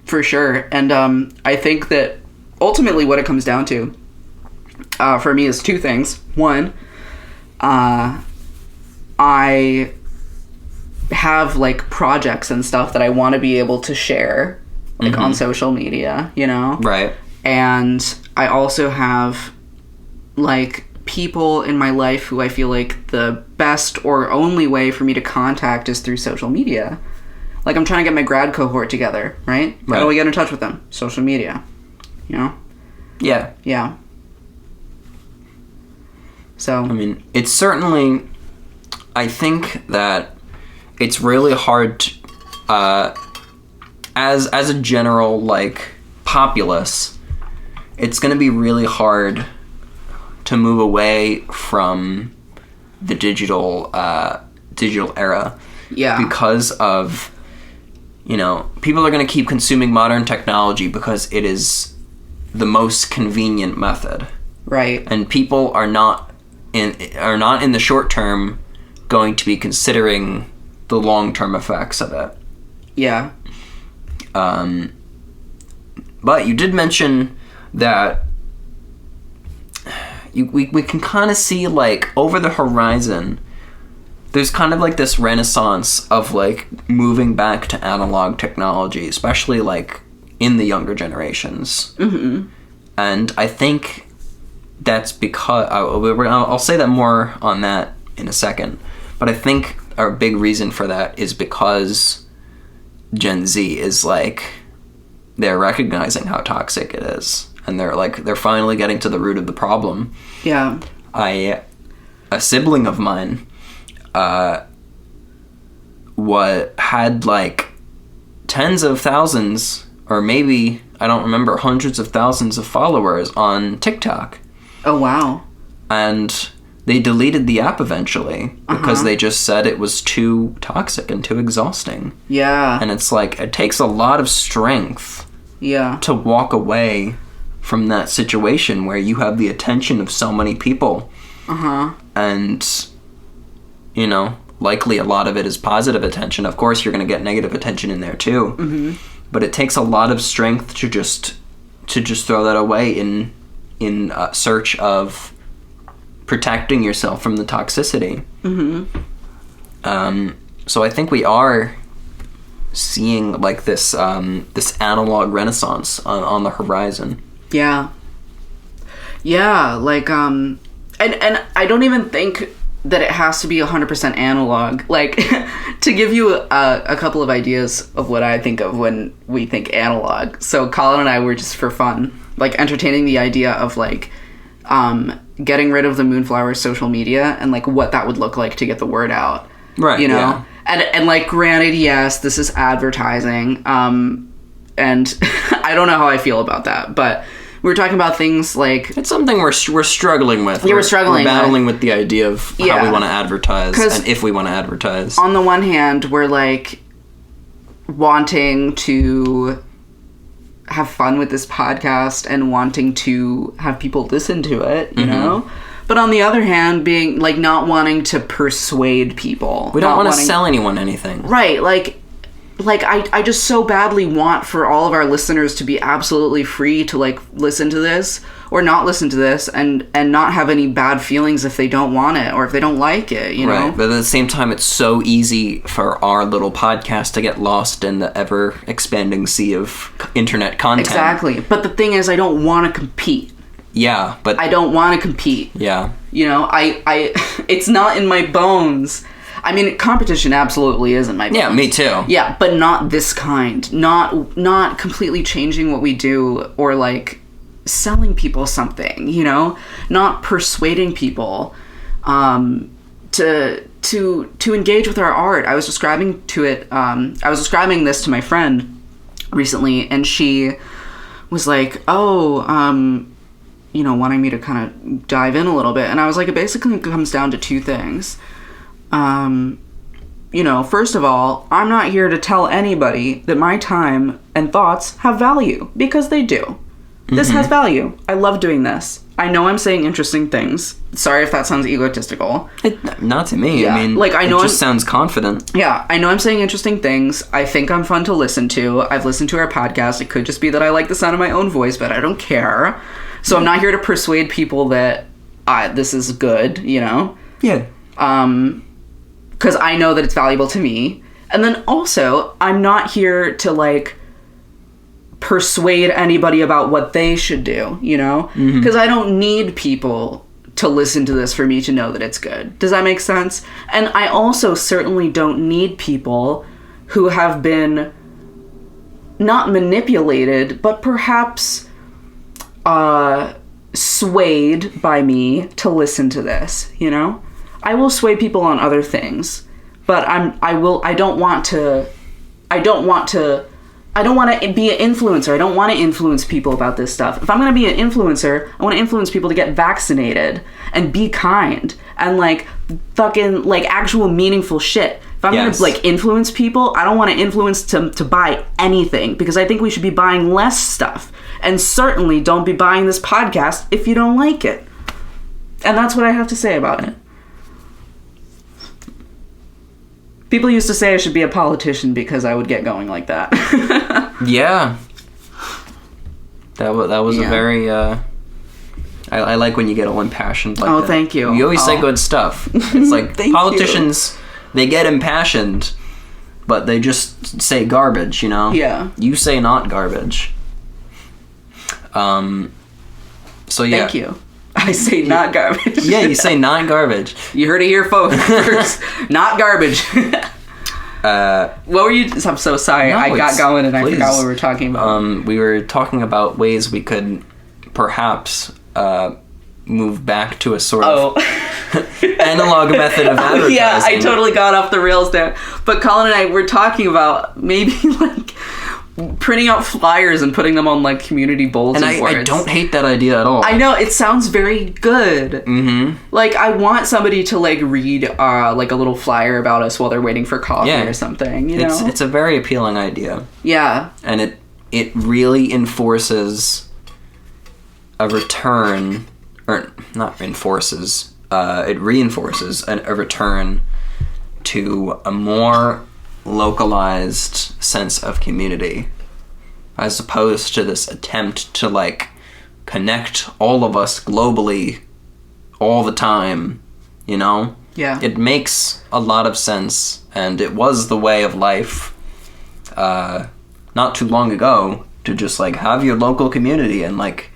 for sure. And I think that ultimately what it comes down to, for me, is two things. One, I have, like, projects and stuff that I want to be able to share, like, on social media, Right. And I also have, like, people in my life who I feel like the best or only way for me to contact is through social media. Like, I'm trying to get my grad cohort together, right? How do we get in touch with them? Social media. Yeah. Yeah. So, I mean, it's certainly... I think that it's really hard to, as a general, like, populace, it's going to be really hard to move away from the digital era. Yeah. Because of, people are going to keep consuming modern technology because it is the most convenient method. Right. And people are not in the short term going to be considering the long-term effects of it. Yeah. But you did mention that we can kind of see, like, over the horizon, there's kind of like this renaissance of, like, moving back to analog technology, especially, like, in the younger generations. Mm-hmm. And I think that's because... I'll say that more on that in a second. But I think our big reason for that is because Gen Z is, like... They're recognizing how toxic it is. And they're finally getting to the root of the problem. Yeah. A sibling of mine had, like, tens of thousands, or maybe, I don't remember, hundreds of thousands of followers on TikTok. Oh, wow. And they deleted the app eventually because they just said it was too toxic and too exhausting. Yeah. And it's like, it takes a lot of strength to walk away from that situation where you have the attention of so many people. And, likely a lot of it is positive attention. Of course, you're going to get negative attention in there too. But it takes a lot of strength to just throw that away in search of protecting yourself from the toxicity. So I think we are seeing like this this analog renaissance on the horizon. Yeah. Yeah, like, and I don't even think that it has to be 100% analog. Like, to give you a couple of ideas of what I think of when we think analog. So Colin and I were just for fun, like, entertaining the idea of, like, getting rid of the Moonflower social media and, like, what that would look like to get the word out. Right, you know? yeah. And like, granted, yes, this is advertising, and I don't know how I feel about that, but we were talking about things like... It's something we're struggling with. Yeah, we're struggling We're battling with the idea of how Yeah. we want to advertise 'Cause and if we want to advertise. on the one hand, we're like wanting to have fun with this podcast and wanting to have people listen to it, you know? But on the other hand, being like not wanting to persuade people. We don't not want to wanting- sell anyone anything. Right, like I just so badly want for all of our listeners to be absolutely free to like listen to this or not listen to this and not have any bad feelings if they don't want it or if they don't like it, you know? Right, but at the same time, it's so easy for our little podcast to get lost in the ever-expanding sea of internet content. Exactly. But the thing is, I don't want to compete. Yeah, but... I don't want to compete. Yeah. You know, I it's not in my bones. I mean, competition absolutely is in my bones. Yeah, me too. Yeah, but not this kind. Not completely changing what we do or like selling people something, you know? Not persuading people to engage with our art. I was describing this to my friend recently, and she was like, you know, wanting me to kind of dive in a little bit. And I was like, it basically comes down to two things. You know, first of all, I'm not here to tell anybody that my time and thoughts have value, because they do. This has value. I love doing this. I know I'm saying interesting things. Sorry if that sounds egotistical. Not to me. Yeah, I mean, like, I know it just sounds confident. Yeah, I know I'm saying interesting things. I think I'm fun to listen to. I've listened to our podcast. It could just be that I like the sound of my own voice, but I don't care. So I'm not here to persuade people that this is good, you know? Yeah. Because I know that it's valuable to me. And then also, I'm not here to, like, persuade anybody about what they should do, you know? Because I don't need people to listen to this for me to know that it's good. Does that make sense? And I also certainly don't need people who have been not manipulated, but perhaps swayed by me to listen to this, you know? I will sway people on other things, but I don't want to be an influencer. I don't want to influence people about this stuff. If I'm going to be an influencer, I want to influence people to get vaccinated and be kind and like fucking like actual meaningful shit. If I'm going to like influence people, I don't want to influence to buy anything, because I think we should be buying less stuff. And certainly don't be buying this podcast if you don't like it. And that's what I have to say about it. People used to say I should be a politician because I would get going like that. Yeah. That was a very... I like when you get all impassioned like that. Oh, thank you. You always say good stuff. It's like politicians, they get impassioned, but they just say garbage, you know? Yeah. You say not garbage. So yeah. Thank you. I say not garbage. Yeah, you say not garbage. You heard it here, folks. Not garbage. What were you... I'm so sorry. No, I got going and please. I forgot what we were talking about. We were talking about ways we could perhaps move back to a sort of analog method of advertising. Yeah, I totally got off the rails there. But Colin and I were talking about maybe like printing out flyers and putting them on like community bulletin boards. I don't hate that idea at all. I know, it sounds very good. Mm-hmm. Like, I want somebody to like read like a little flyer about us while they're waiting for coffee or something, you know? It's a very appealing idea. Yeah. And it really enforces a return, or not enforces, it reinforces a return to a more localized sense of community, as opposed to this attempt to like connect all of us globally all the time, you know? Yeah. It makes a lot of sense, and it was the way of life not too long ago to just like have your local community and like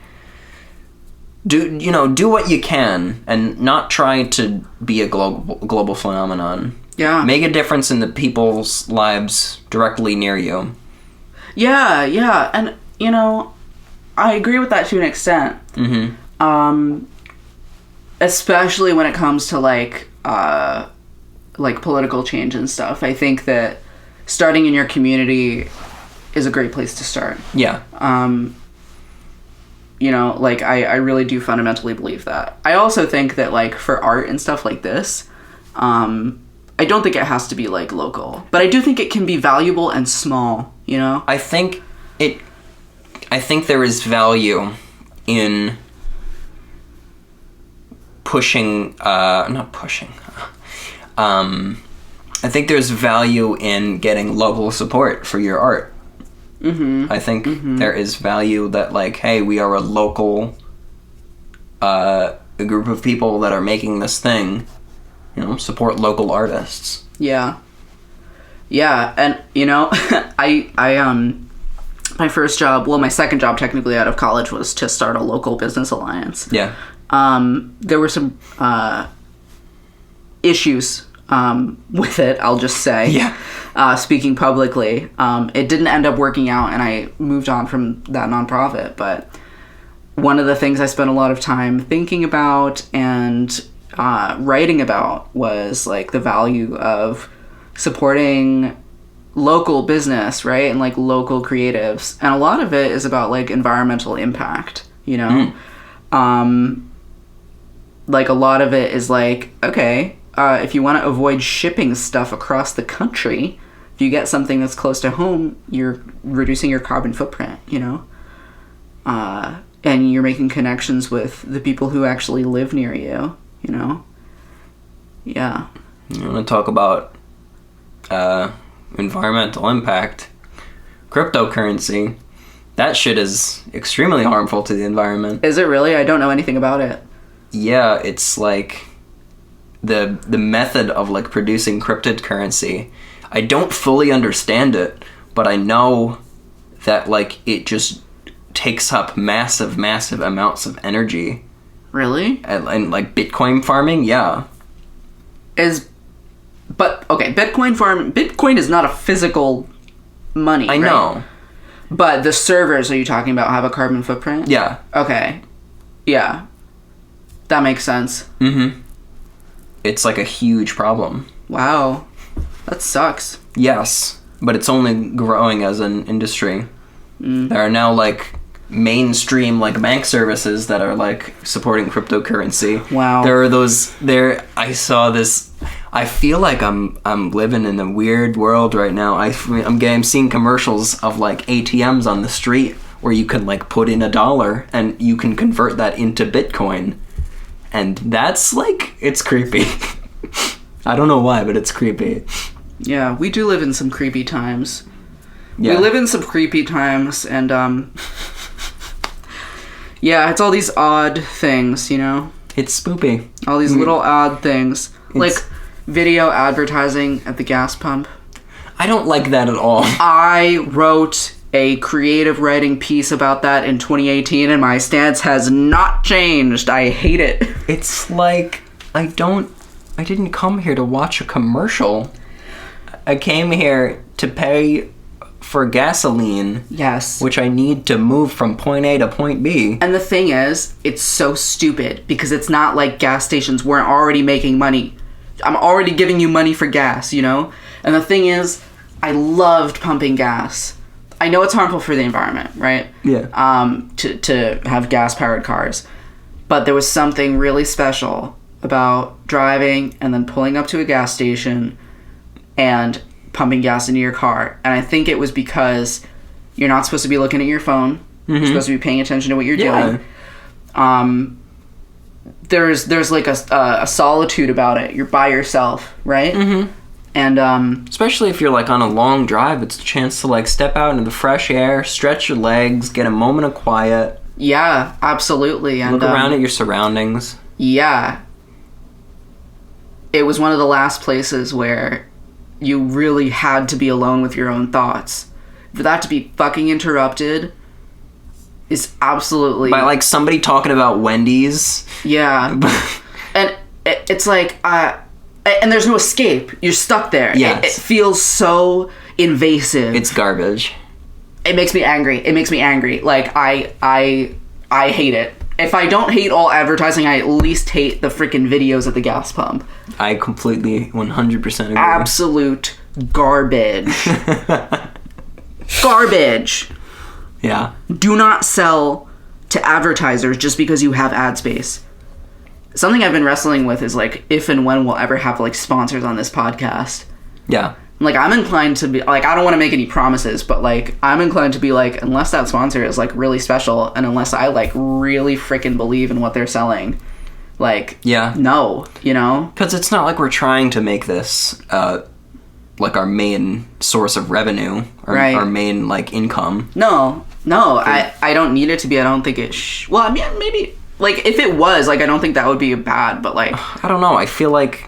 do what you can and not try to be a global phenomenon. Yeah. Make a difference in the people's lives directly near you. Yeah, and I agree with that to an extent. Mm-hmm. Especially when it comes to like political change and stuff. I think that starting in your community is a great place to start. Yeah. Like I really do fundamentally believe that. I also think that like for art and stuff like this, I don't think it has to be like local, but I do think it can be valuable and small, I think there is value in pushing, not pushing. I think there's value in getting local support for your art. Mm-hmm. I think there is value that like, hey, we are a local a group of people that are making this thing, support local artists. Yeah, and I my first job, well, my second job technically out of college was to start a local business alliance. Yeah. There were some issues with it, I'll just say. Yeah. Speaking publicly, it didn't end up working out, and I moved on from that nonprofit. But one of the things I spent a lot of time thinking about and writing about was like the value of supporting local business, right? And like local creatives. And a lot of it is about like environmental impact, like a lot of it is like, okay, if you want to avoid shipping stuff across the country, if you get something that's close to home, you're reducing your carbon footprint, and you're making connections with the people who actually live near you, Yeah. You want to talk about environmental impact? Cryptocurrency. That shit is extremely harmful to the environment. Is it really? I don't know anything about it. Yeah, it's like the method of like producing cryptocurrency. I don't fully understand it, but I know that like it just takes up massive amounts of energy. Really? And like Bitcoin farming, yeah. Bitcoin is not a physical money, I know. But the servers are you talking about have a carbon footprint? Yeah. Okay. Yeah. That makes sense. Mm-hmm. It's like a huge problem. Wow. That sucks. Yes, but it's only growing as an industry. There are now like mainstream like bank services that are like supporting cryptocurrency. Wow. I saw this. I feel like I'm living in a weird world right now. I'm seeing commercials of like ATMs on the street where you can like put in $1 and you can convert that into Bitcoin. And that's like, it's creepy. I don't know why, but it's creepy. Yeah, we do live in some creepy times. Yeah. We live in some creepy times, and yeah, it's all these odd things, It's spoopy. All these little odd things. Like video advertising at the gas pump. I don't like that at all. I wrote a creative writing piece about that in 2018, and my stance has not changed. I hate it. It's like, I didn't come here to watch a commercial. I came here to pay for gasoline. Yes. Which I need to move from point A to point B. And the thing is, it's so stupid because it's not like gas stations weren't already making money. I'm already giving you money for gas, And the thing is, I loved pumping gas. I know it's harmful for the environment, right? Yeah. To have gas-powered cars. But there was something really special about driving and then pulling up to a gas station and pumping gas into your car. And I think it was because you're not supposed to be looking at your phone. Mm-hmm. You're supposed to be paying attention to what you're doing. There's like a solitude about it. You're by yourself, right? Mm-hmm. And especially if you're like on a long drive, it's a chance to like step out into the fresh air, stretch your legs, get a moment of quiet. Yeah, absolutely. And look around at your surroundings. Yeah. It was one of the last places where you really had to be alone with your own thoughts. for that to be fucking interrupted is absolutely... By, like, somebody talking about Wendy's. Yeah. And it's like, and there's no escape. You're stuck there. Yes. It feels so invasive. It's garbage. It makes me angry. Like, I hate it. If I don't hate all advertising, I at least hate the freaking videos at the gas pump. I completely 100% agree. Absolute garbage. Garbage. Yeah. Do not sell to advertisers just because you have ad space. Something I've been wrestling with is, like, if and when we'll ever have, like, sponsors on this podcast. Yeah. Like, I'm inclined to be, like, I don't want to make any promises, but, like, I'm inclined to be, like, unless that sponsor is, like, really special, and unless I, like, really freaking believe in what they're selling, like, Yeah. no, you know? Because it's not like we're trying to make this, like, our main source of revenue, or Right. our main, like, income. No, I don't need it to be. I don't think it well, I mean, maybe, like, if it was, like, I don't think that would be bad, but, like... I don't know. I feel like...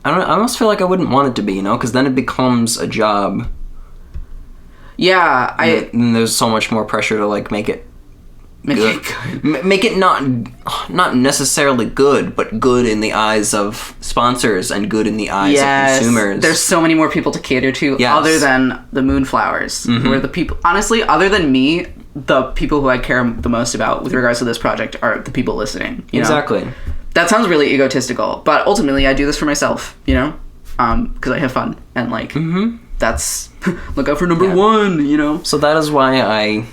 I almost feel like I wouldn't want it to be, you know? Because then it becomes a job. Yeah, And there's so much more pressure to, like, make it good. Make it not necessarily good, but good in the eyes of sponsors and good in the eyes of consumers. There's so many more people to cater to other than the Moonflowers, who are the people... Honestly, other than me, the people who I care the most about with regards to this project are the people listening, you know? Exactly. That sounds really egotistical, but ultimately I do this for myself, you know? Because I have fun, and, like, that's... look out for number one, you know? So that is why I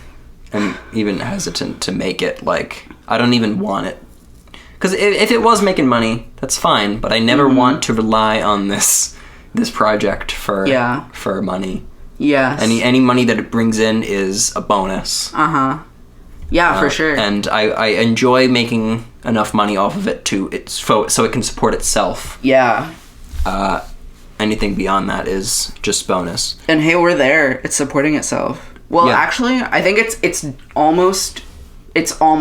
am even hesitant to make it, like... I don't even want it. Because if it was making money, that's fine, but I never want to rely on this project for money. Yes. Any money that it brings in is a bonus. Yeah, for sure. And I enjoy making enough money off of it so it can support itself. Yeah. Anything beyond that is just bonus. And hey, we're there. It's supporting itself. Well, actually, I think it's almost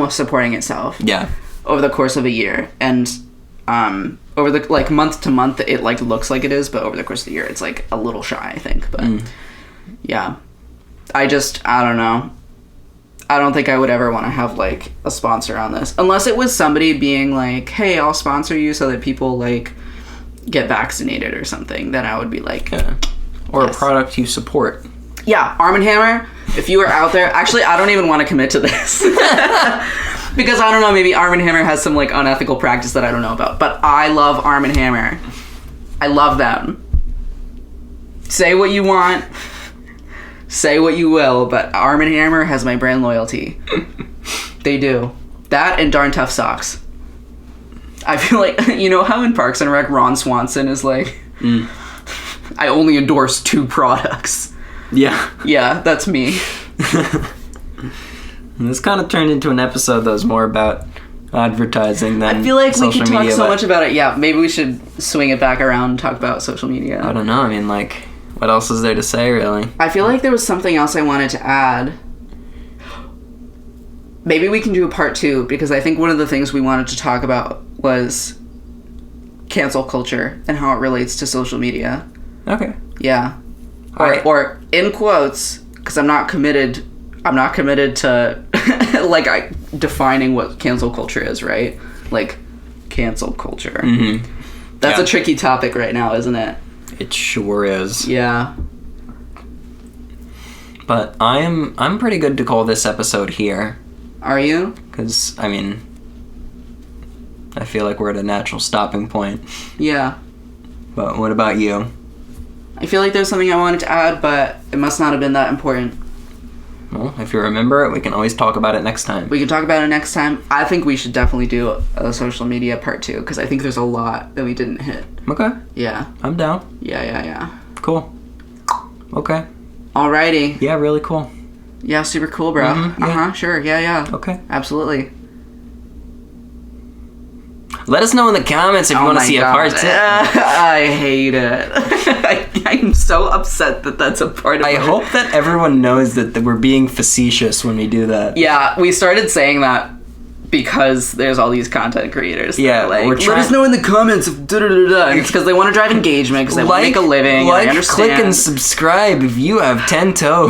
supporting itself. Yeah. Over the course of a year, and over the, like, month to month, it, like, looks like it is, but over the course of the year, it's, like, a little shy, I think. But yeah, I don't know. I don't think I would ever want to have, like, a sponsor on this. Unless it was somebody being like, hey, I'll sponsor you so that people, like, get vaccinated or something. Then I would be like... Yeah. Or yes. a product you support. Yeah, Arm & Hammer, if you are out there... Actually, I don't even want to commit to this. Because, I don't know, maybe Arm & Hammer has some, like, unethical practice that I don't know about. But I love Arm & Hammer. I love them. Say what you want... Say what you will, but Arm & Hammer has my brand loyalty. They do. That and Darn Tough Socks. I feel like, you know how in Parks and Rec, Ron Swanson is like, I only endorse 2 products. Yeah. Yeah, that's me. This kind of turned into an episode that was more about advertising than I feel like we could talk media, so much about it. Yeah, maybe we should swing it back around and talk about social media. I don't know. I mean, like, what else is there to say, really? I feel like there was something else I wanted to add. Maybe we can do a part 2, because I think one of the things we wanted to talk about was cancel culture and how it relates to social media. Okay. Yeah. Alright. Or in quotes, because I'm not committed to like defining what cancel culture is, right? Like, cancel culture. That's a tricky topic right now, isn't it? It sure is. Yeah. But I'm pretty good to call this episode here. Are you? Because, I mean, I feel like we're at a natural stopping point. Yeah. But what about you? I feel like there's something I wanted to add, but it must not have been that important. Well, if you remember it, we can always talk about it next time. We can talk about it next time. I think we should definitely do a social media part 2, because I think there's a lot that we didn't hit. Okay. Yeah. I'm down. Yeah. Cool. Okay. Alrighty. Yeah, really cool. Yeah, super cool, bro. Yeah. Sure. Yeah. Okay. Absolutely. Let us know in the comments if you want to see a part 2. I hate it. I'm so upset that that's a part of it. I hope that everyone knows that we're being facetious when we do that. Yeah, we started saying that because there's all these content creators. Yeah, like, we're let us know in the comments if da-da-da-da. And it's because they want to drive engagement, because they want to make a living. Like, I understand. click and subscribe if you have 10 toes.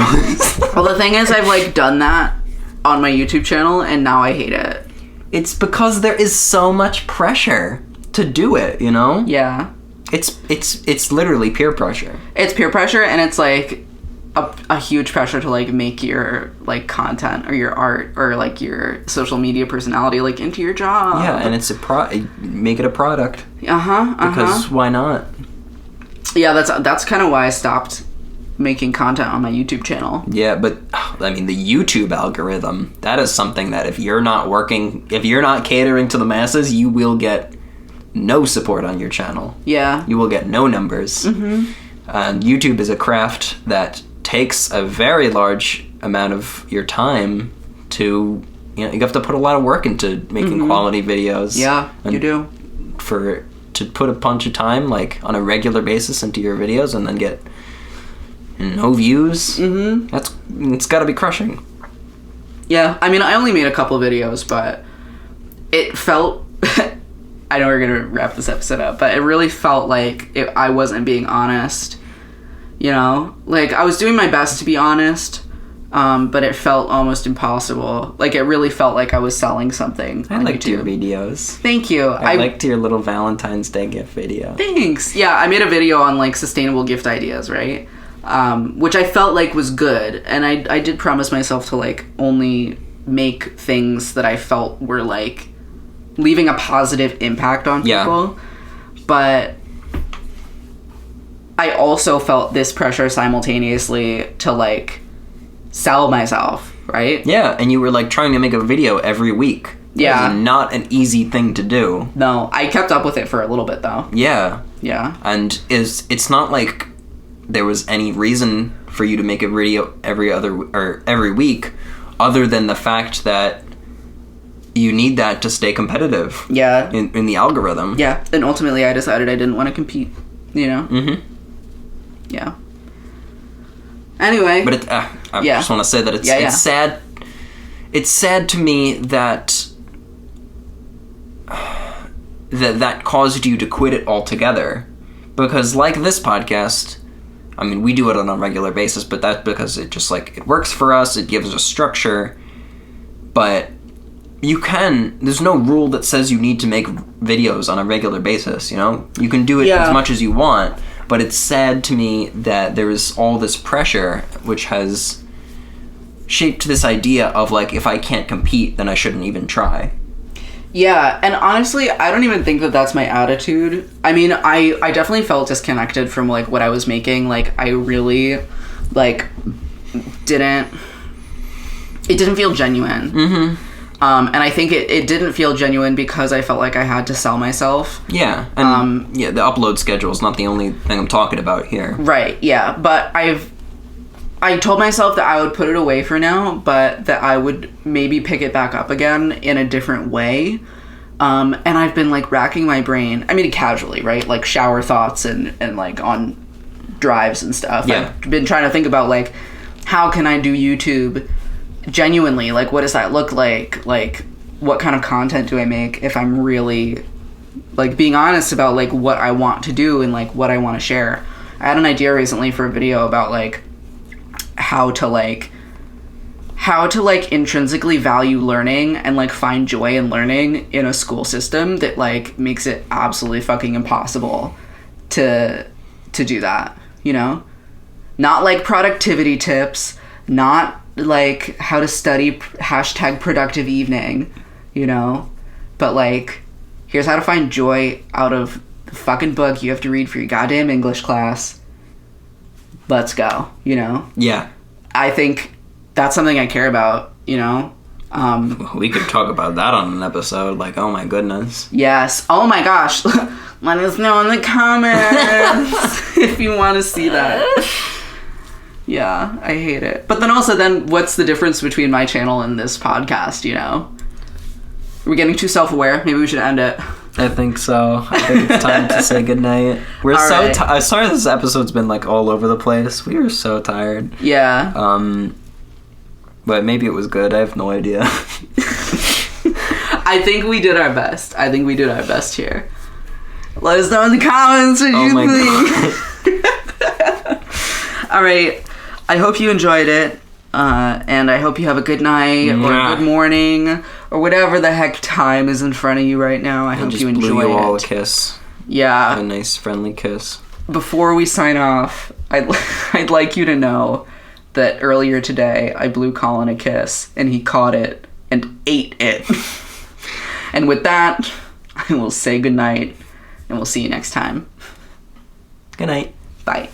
Well, the thing is, I've like done that on my YouTube channel, and now I hate it. It's because there is so much pressure to do it, you know? Yeah. It's literally peer pressure. It's peer pressure, and it's like a huge pressure to like make your like content or your art or like your social media personality like into your job. Yeah, and it's make it a product. Because why not? Yeah, that's kind of why I stopped making content on my YouTube channel. Yeah, but I mean the YouTube algorithm, that is something that if you're not catering to the masses, you will get no support on your channel. Yeah. You will get no numbers. Mm-hmm. And YouTube is a craft that takes a very large amount of your time to, you have to put a lot of work into making quality videos. Yeah, you do. To put a bunch of time, like, on a regular basis into your videos and then get no views, it's gotta be crushing. Yeah, I mean, I only made a couple videos, but it felt... I know we're gonna wrap this episode up, but it really felt like I wasn't being honest. You know, like I was doing my best to be honest, but it felt almost impossible. Like it really felt like I was selling something. I liked your videos. Thank you. I liked your little Valentine's Day gift video. Thanks. Yeah, I made a video on like sustainable gift ideas, right? Which I felt like was good, and I did promise myself to like only make things that I felt were like leaving a positive impact on people. But I also felt this pressure simultaneously to like sell myself, right? Yeah, and you were like trying to make a video every week. Yeah. It was not an easy thing to do. No, I kept up with it for a little bit though. Yeah. Yeah. And it's not like there was any reason for you to make a video every week other than the fact that you need that to stay competitive. Yeah. In the algorithm. Yeah. And ultimately I decided I didn't want to compete, you know? Mm-hmm. Yeah. Anyway. But I just want to say that it's sad. It's sad to me that that caused you to quit it altogether. Because like this podcast, I mean, we do it on a regular basis, but that's because it just like, it works for us, it gives us structure. But there's no rule that says you need to make videos on a regular basis, you know? You can do it as much as you want. But it's sad to me that there is all this pressure which has shaped this idea of like, if I can't compete, then I shouldn't even try. Yeah, and honestly, I don't even think that that's my attitude. I mean, I definitely felt disconnected from like what I was making. Like I really like it didn't feel genuine. Mm-hmm. And I think it didn't feel genuine because I felt like I had to sell myself. Yeah, and the upload schedule is not the only thing I'm talking about here. Right, yeah, but I told myself that I would put it away for now, but that I would maybe pick it back up again in a different way. And I've been like racking my brain, I mean casually, right? Like shower thoughts and like on drives and stuff. Yeah. I've been trying to think about like, how can I do YouTube genuinely? Like what does that look like? Like what kind of content do I make if I'm really like being honest about like what I want to do and like what I want to share? I had an idea recently for a video about like how to intrinsically value learning and like find joy in learning in a school system that like makes it absolutely fucking impossible to do that, you know? Not like productivity tips, not like how to study #productive evening, you know, but like here's how to find joy out of the fucking book you have to read for your goddamn English class. Let's go, you know? Yeah. I think that's something I care about, you know? We could talk about that on an episode, like, oh my goodness. Yes. Oh my gosh. Let us know in the comments if you want to see that. Yeah, I hate it. But then what's the difference between my channel and this podcast, you know? Are we getting too self-aware? Maybe we should end it. I think so. I think it's time to say goodnight. We're so tired. Sorry this episode's been like all over the place. We are so tired. Yeah. But maybe it was good. I have no idea. I think we did our best. Here. Let us know in the comments what you think. All right. I hope you enjoyed it. And I hope you have a good night or a good morning or whatever the heck time is in front of you right now. I hope you enjoy blew you it. all a kiss. Yeah. A nice friendly kiss. Before we sign off, I'd like you to know that earlier today I blew Colin a kiss and he caught it and ate it. And with that, I will say goodnight and we'll see you next time. Good night. Bye.